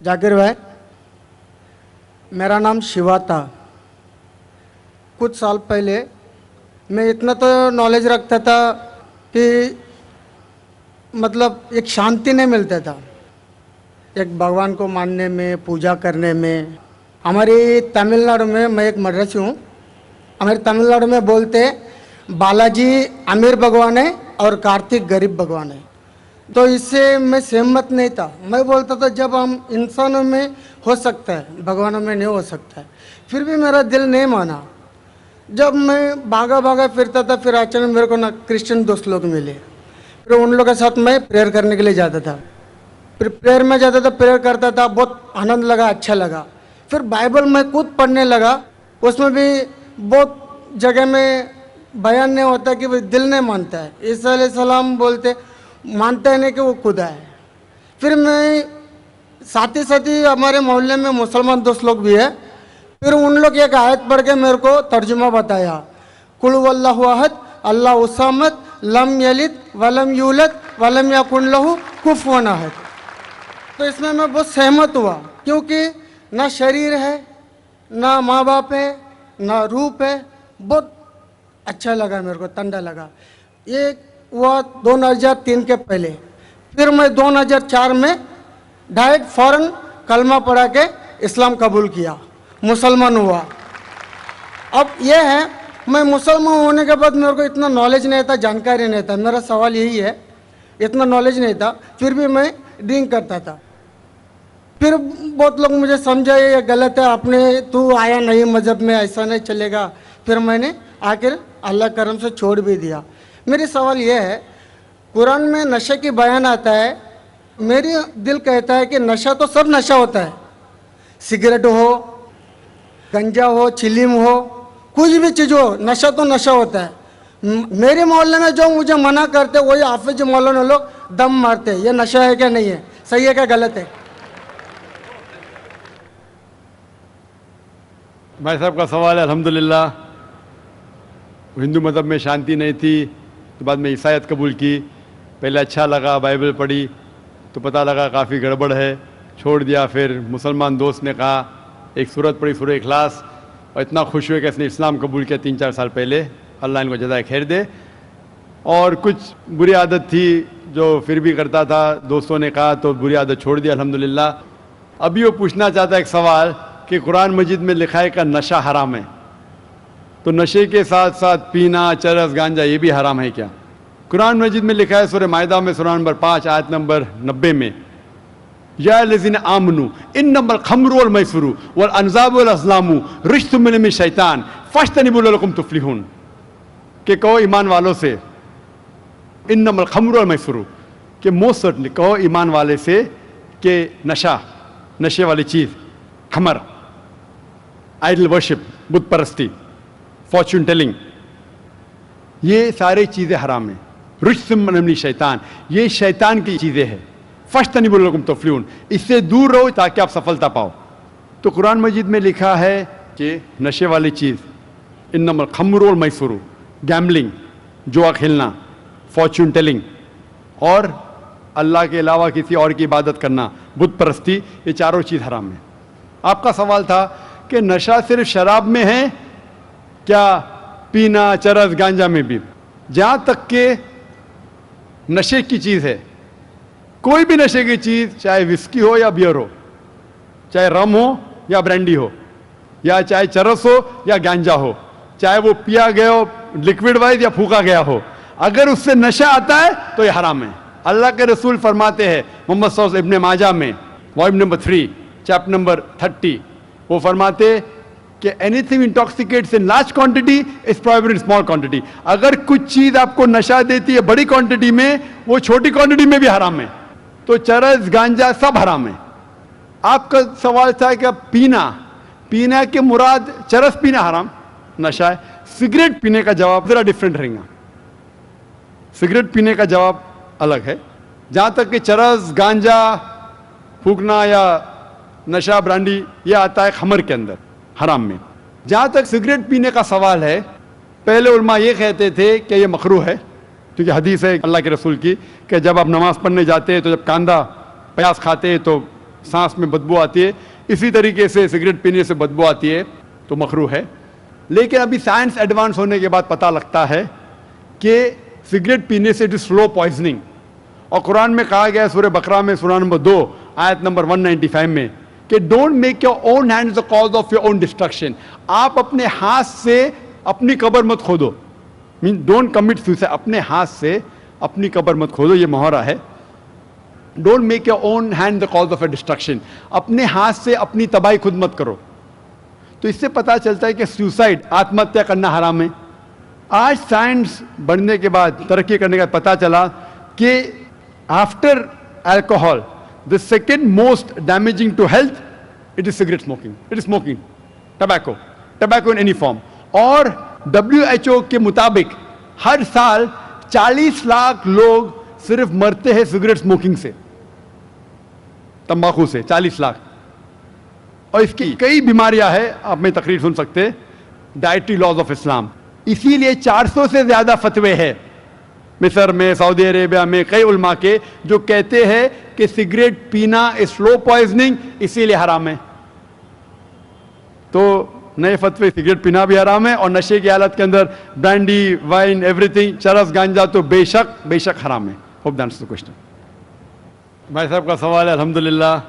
जाकिर भाई, मेरा नाम शिवा था। कुछ साल पहले मैं इतना तो नॉलेज रखता था कि मतलब एक शांति नहीं मिलता था एक भगवान को मानने में, पूजा करने में। हमारी तमिलनाडु में, मैं एक मद्रासी हूँ, हमारे तमिलनाडु में बोलते हैं बालाजी अमीर भगवान है और कार्तिक गरीब भगवान है। तो इससे मैं सहमत नहीं था। मैं बोलता था जब हम इंसानों में हो सकता है, भगवानों में नहीं हो सकता है। फिर भी मेरा दिल नहीं माना। जब मैं भागा भागा फिरता था, फिर अचानक मेरे को ना क्रिश्चियन दोस्त लोग मिले। फिर उन लोगों के साथ मैं प्रेयर करने के लिए जाता था। फिर प्रेयर में जाता था, प्रेयर करता था, बहुत आनंद लगा, अच्छा लगा। फिर बाइबल मैं खुद पढ़ने लगा। उसमें भी बहुत जगह में बयान नहीं होता कि भाई दिल नहीं मानता है। ईसा अलैहिस्सलाम बोलते मानता है नहीं कि वो खुदा है। फिर मैं साथ ही हमारे मोहल्ले में मुसलमान दोस्त लोग भी है। फिर उन लोग एक आयत पढ़ के मेरे को तर्जुमा बताया, कुल वल्लाहु अहद अल्लाहु समद लम यलिद वलम यूलद वलम यकुन लहू कुफुवन अहद। तो इसमें मैं बहुत सहमत हुआ, क्योंकि ना शरीर है, ना माँ बाप है, ना रूप है। बहुत अच्छा लगा मेरे को, ठंडा लगा। ये हुआ 2003 के पहले। फिर मैं 2004 में डायरेक्ट फ़ौरन कलमा पढ़ा के इस्लाम कबूल किया, मुसलमान हुआ। अब ये है, मैं मुसलमान होने के बाद मेरे को इतना नॉलेज नहीं था, जानकारी नहीं था। मेरा सवाल यही है, इतना नॉलेज नहीं था, फिर भी मैं ड्रिंक करता था। फिर बहुत लोग मुझे समझाए ये गलत है, आपने तू आया नहीं मज़हब में, ऐसा नहीं चलेगा। फिर मैंने आखिर अल्लाह करम से छोड़ भी दिया। मेरी सवाल ये है, कुरान में नशे की बयान आता है, मेरी दिल कहता है कि नशा तो सब नशा होता है, सिगरेट हो, गंजा हो, चिलीम हो, कुछ भी चीज़ हो, नशा तो नशा होता है। मेरे मोहल्ले में जो मुझे मना करते वही हाफिज मौलाना लोग दम मारते हैं। ये नशा है क्या नहीं है, सही है क्या गलत है? भाई साहब का सवाल है। अल्हम्दुलिल्लाह, हिंदू मज़हब में शांति नहीं थी, तो बाद में ईसाईयत कबूल की। पहले अच्छा लगा, बाइबल पढ़ी तो पता लगा काफ़ी गड़बड़ है, छोड़ दिया। फिर मुसलमान दोस्त ने कहा, एक सूरत पढ़ी, सूरह इखलास, और इतना खुश हुए कि इसने इस्लाम कबूल किया 3-4 साल पहले। अल्लाह इनको जज़ाए खैर दे। और कुछ बुरी आदत थी जो फिर भी करता था, दोस्तों ने कहा तो बुरी आदत छोड़ दिया अल्हम्दुलिल्लाह। अभी वो पूछना चाहता है एक सवाल कि कुरान मजीद में लिखा है कि नशा हराम है, तो नशे के साथ साथ पीना, चरस, गांजा ये भी हराम है क्या? कुरान मजीद में लिखा है सूरह माइदा में सूरह नंबर 5 आयत नंबर 90 में, या लज़ीना आमनू इन्नमल खम्रु वल मैसरू वल अंज़ाबु वल अज़लामु रिज्सुम मिन शैतान फज्तनिबू लअल्लकुम तुफ्लिहून, कि कहो ईमान वालों से, इन्नमल खम्रु वल मैसरू, कि मोस्ट सर्टनली कहो ईमान वाले से कि नशा, नशे वाली चीज़, खमर, आइडल वर्शिप, बुत परस्ती, फॉर्चून टेलिंग, ये सारी चीज़ें हराम हैं। रिज्सुम मिन शैतान, ये शैतान की चीज़ें हैं। फज्तनिबू लअल्लकुम तुफ्लिहून, इससे दूर रहो ताकि आप सफलता पाओ। तो कुरान मजीद में लिखा है कि नशे वाली चीज़, इन्नमल खम्रु वल मैसरू, गैम्बलिंग, जुआ खेलना, फॉर्चून टेलिंग, और अल्लाह के अलावा किसी और की इबादत करना, बुत परस्ती, ये चारों चीज़ हराम है। आपका सवाल था कि नशा सिर्फ शराब में है क्या, पीना, चरस, गांजा में भी? जहाँ तक के नशे की चीज़ है, कोई भी नशे की चीज़, चाहे विस्की हो या बियर हो, चाहे रम हो या ब्रांडी हो, या चाहे चरस हो या गांजा हो, चाहे वो पिया गया हो लिक्विड वाइज या फूका गया हो, अगर उससे नशा आता है तो ये हराम है। अल्लाह के रसूल फरमाते हैं मोहम्मद सल्लल्लाहु अलैहि वसल्लम, इब्ने माजा में वॉल्यूम नंबर 3 चैप्टर नंबर 30, वो फरमाते कि anything intoxicates in large quantity is prohibited in small quantity. अगर कुछ चीज़ आपको नशा देती है बड़ी क्वांटिटी में, वो छोटी क्वांटिटी में भी हराम है। तो चरस, गांजा सब हराम है। आपका सवाल था कि पीना के मुराद चरस पीना हराम, नशा है। सिगरेट पीने का जवाब ज़रा डिफरेंट रहेगा। सिगरेट पीने का जवाब अलग है। जहाँ तक कि चरस, गांजा फूकना या नशा, ब्रांडी, ये आता है खमर के अंदर, हराम में। जहाँ तक सिगरेट पीने का सवाल है, पहले उलमा ये कहते थे कि ये मकरूह है, क्योंकि हदीस है अल्लाह के रसूल की कि जब आप नमाज़ पढ़ने जाते हैं तो जब कांदा प्याज खाते हैं तो सांस में बदबू आती है, इसी तरीके से सिगरेट पीने से बदबू आती है तो मकरूह है। लेकिन अभी साइंस एडवांस होने के बाद पता लगता है कि सिगरेट पीने से इट इज स्लो पॉइजनिंग, और कुरान में कहा गया है सूरह बकरा में सूरह नंबर 2 आयत नंबर 195 में कि don't make your own hands the cause of your own destruction. आप अपने हाथ से अपनी कब्र मत खोदो, मीन डोंट कमिट सुसाइड, अपने हाथ से अपनी कब्र मत खोदो, ये मुहावरा है। Don't make your own hand the cause of A destruction, अपने हाथ से अपनी तबाही खुद मत करो। तो इससे पता चलता है कि सुसाइड, आत्महत्या करना हराम है। आज साइंस बढ़ने के बाद, तरक्की करने के बाद पता चला कि after alcohol the second most damaging to health it is cigarette smoking, it is smoking, tobacco in any form. और WHO के मुताबिक हर साल 40 लाख लोग सिर्फ मरते हैं सिगरेट स्मोकिंग से, तंबाकू से, 40 लाख। और इसकी कई बीमारियां हैं, आप में तकरीर सुन सकते हैं, डाइटरी लॉज ऑफ इस्लाम। इसीलिए 400 से ज्यादा फतवे हैं मिस्र में, सऊदी अरेबिया में, कई उलमा के जो कहते हैं कि सिगरेट पीना स्लो पॉइजनिंग, इसीलिए हराम है। तो नए फतवे, सिगरेट पीना भी हराम है और नशे की हालत के अंदर ब्रांडी, वाइन, एवरीथिंग, चरस, गांजा तो बेशक हराम है। Hope that answers the question. भाई साहब का सवाल है, अल्हम्दुलिल्लाह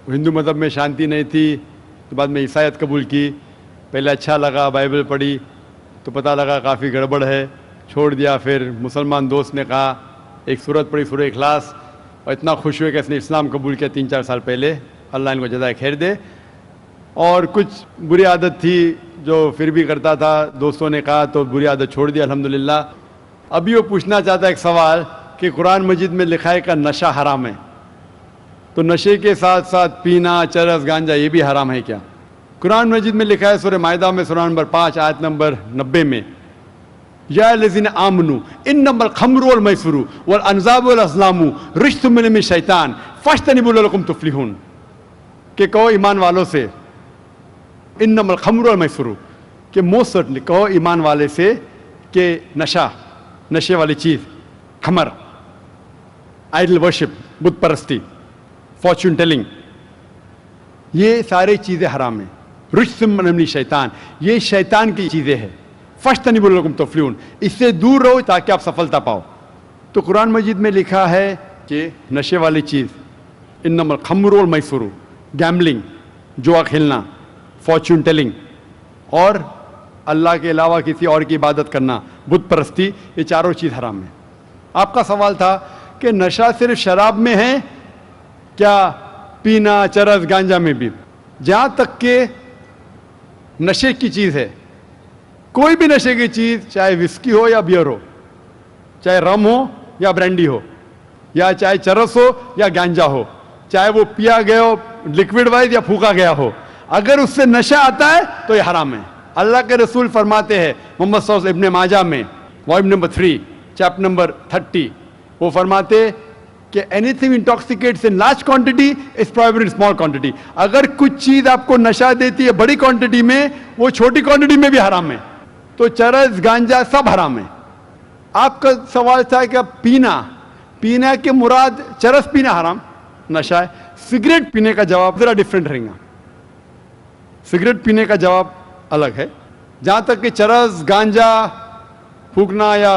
हिंदू मज़हब में शांति नहीं थी तो बाद में ईसाईयत कबूल की। पहले अच्छा लगा, बाइबल पढ़ी तो पता लगा काफ़ी गड़बड़ है, छोड़ दिया। फिर मुसलमान दोस्त ने कहा, एक सूरत पढ़ी, सूरह इखलास, और इतना खुश हुए कि इसने इस्लाम कबूल किया 3-4 साल पहले, अल्लाह इनको जज़ाए खैर दे। और कुछ बुरी आदत थी जो फिर भी करता था, दोस्तों ने कहा तो बुरी आदत छोड़ दिया अल्हम्दुलिल्लाह। अभी वो पूछना चाहता है एक सवाल कि कुरान मजीद में लिखा है कि नशा हराम है, तो नशे के साथ साथ पीना, चरस, गांजा ये भी हराम है क्या? कुरान मजीद में लिखा है सूरह माइदा में सूरह नंबर 5 आयत नंबर 90 में, या लज़ीना आमनू इन्नमल खम्रु वल मैसरू वल अंज़ाबु वल अज़लामु रिज्सुम मिन शैतान फज्तनिबू लअल्लकुम तुफ्लिहून, कि कहो ईमान वालों से, इन्नमल खम्रु वल मैसरू, कि मोस्ट सर्टनली कहो ईमान वाले से कि नशा, नशे वाली चीज़, खमर, आइडल वर्शिप, बुत परस्ती, फॉर्चून टेलिंग, ये सारी चीज़ें हराम हैं। रिज्सुम मिन शैतान, ये शैतान की चीज़ें हैं। फज्तनिबू लअल्लकुम तुफ्लिहून, इससे दूर रहो ताकि आप सफलता पाओ। तो कुरान मजीद में लिखा है कि नशे वाली चीज़, इन्नमल खम्रु वल मैसरू, गैम्बलिंग, जुआ खेलना, फॉर्चून टेलिंग, और अल्लाह के अलावा किसी और की इबादत करना, बुत परस्ती, ये चारों चीज़ हराम है। आपका सवाल था कि नशा सिर्फ शराब में है क्या, पीना, चरस, गांजा में भी? जहाँ तक के नशे की चीज़ है, कोई भी नशे की चीज़, चाहे विस्की हो या बियर हो, चाहे रम हो या ब्रांडी हो, या चाहे चरस हो या गांजा हो, चाहे वो पिया गया हो लिक्विड वाइज या फूका गया हो, अगर उससे नशा आता है तो ये हराम है। अल्लाह के रसूल फरमाते हैं मोहम्मद सल्लल्लाहु अलैहि वसल्लम, इब्ने माजा में वॉल्यूम नंबर 3 चैप्टर नंबर 30, वो फरमाते कि anything intoxicates in large quantity is prohibited in small quantity. अगर कुछ चीज़ आपको नशा देती है बड़ी क्वांटिटी में, वो छोटी क्वांटिटी में भी हराम है। तो चरस, गांजा सब हराम है। आपका सवाल था कि पीना के मुराद चरस पीना हराम, नशा है। सिगरेट पीने का जवाब जरा डिफरेंट रहेगा। सिगरेट पीने का जवाब अलग है। जहाँ तक कि चरस, गांजा फूकना या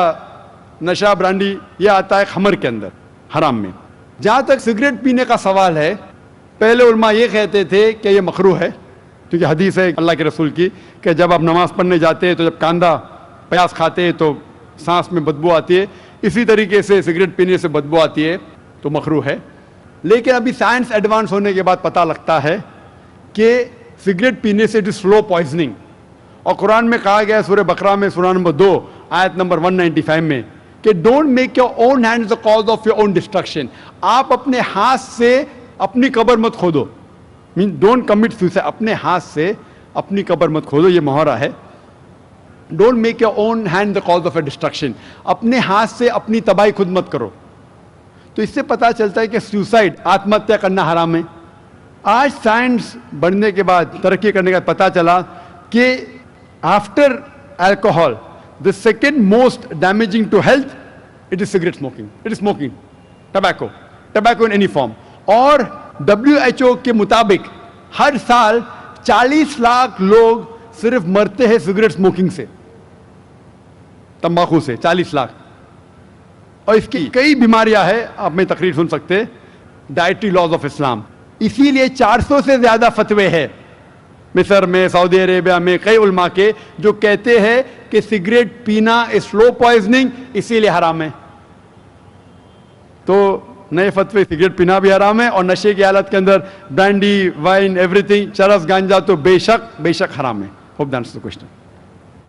नशा, ब्रांडी, ये आता है खमर के अंदर, हराम में। जहाँ तक सिगरेट पीने का सवाल है, पहले उलमा ये कहते थे कि ये मकरूह है, क्योंकि हदीस है अल्लाह के रसूल की कि जब आप नमाज़ पढ़ने जाते हैं तो जब कांदा प्याज खाते हैं तो सांस में बदबू आती है, इसी तरीके से सिगरेट पीने से बदबू आती है तो मकरूह है। लेकिन अभी साइंस एडवांस होने के बाद पता लगता है कि सिगरेट पीने से इट इज स्लो पॉइजनिंग, और कुरान में कहा गया है सूरह बकरा में सूरह नंबर 2 आयत नंबर 195 में कि don't make your own hands the cause of your own destruction. आप अपने हाथ से अपनी कब्र मत खोदो, मीन डोंट कमिट सुसाइड, अपने हाथ से अपनी कब्र मत खोदो, ये मुहावरा है। Don't make your own hand the cause of A destruction, अपने हाथ से अपनी तबाही खुद मत करो। तो इससे पता चलता है कि सुसाइड, आत्महत्या करना हराम है। आज साइंस बढ़ने के बाद, तरक्की करने के बाद पता चला कि after alcohol the second most damaging to health it is cigarette smoking, it is smoking, tobacco in any form. اور WHO کے مطابق ہر سال 40 لاکھ لوگ صرف مرتے ہیں سگریٹ اسموکنگ سے، تمباکو سے 40 لاکھ. اور اس کی کئی بیماریاں ہیں، آپ میں تقریر سن سکتے، ڈائٹری لاز آف اسلام. اسی لیے 400 سے زیادہ فتوے ہیں مصر میں، سعودی عربیہ میں، کئی علماء کے جو کہتے ہیں کہ سگریٹ پینا سلو پوائزننگ، اسی لیے حرام ہے. تو نئے فتوے، سگریٹ پینا بھی حرام ہے، اور نشے کی حالت کے اندر برانڈی، وائن، ایوری تھنگ، چرس، گانجا تو بے شک حرام ہے. Hope that's the question.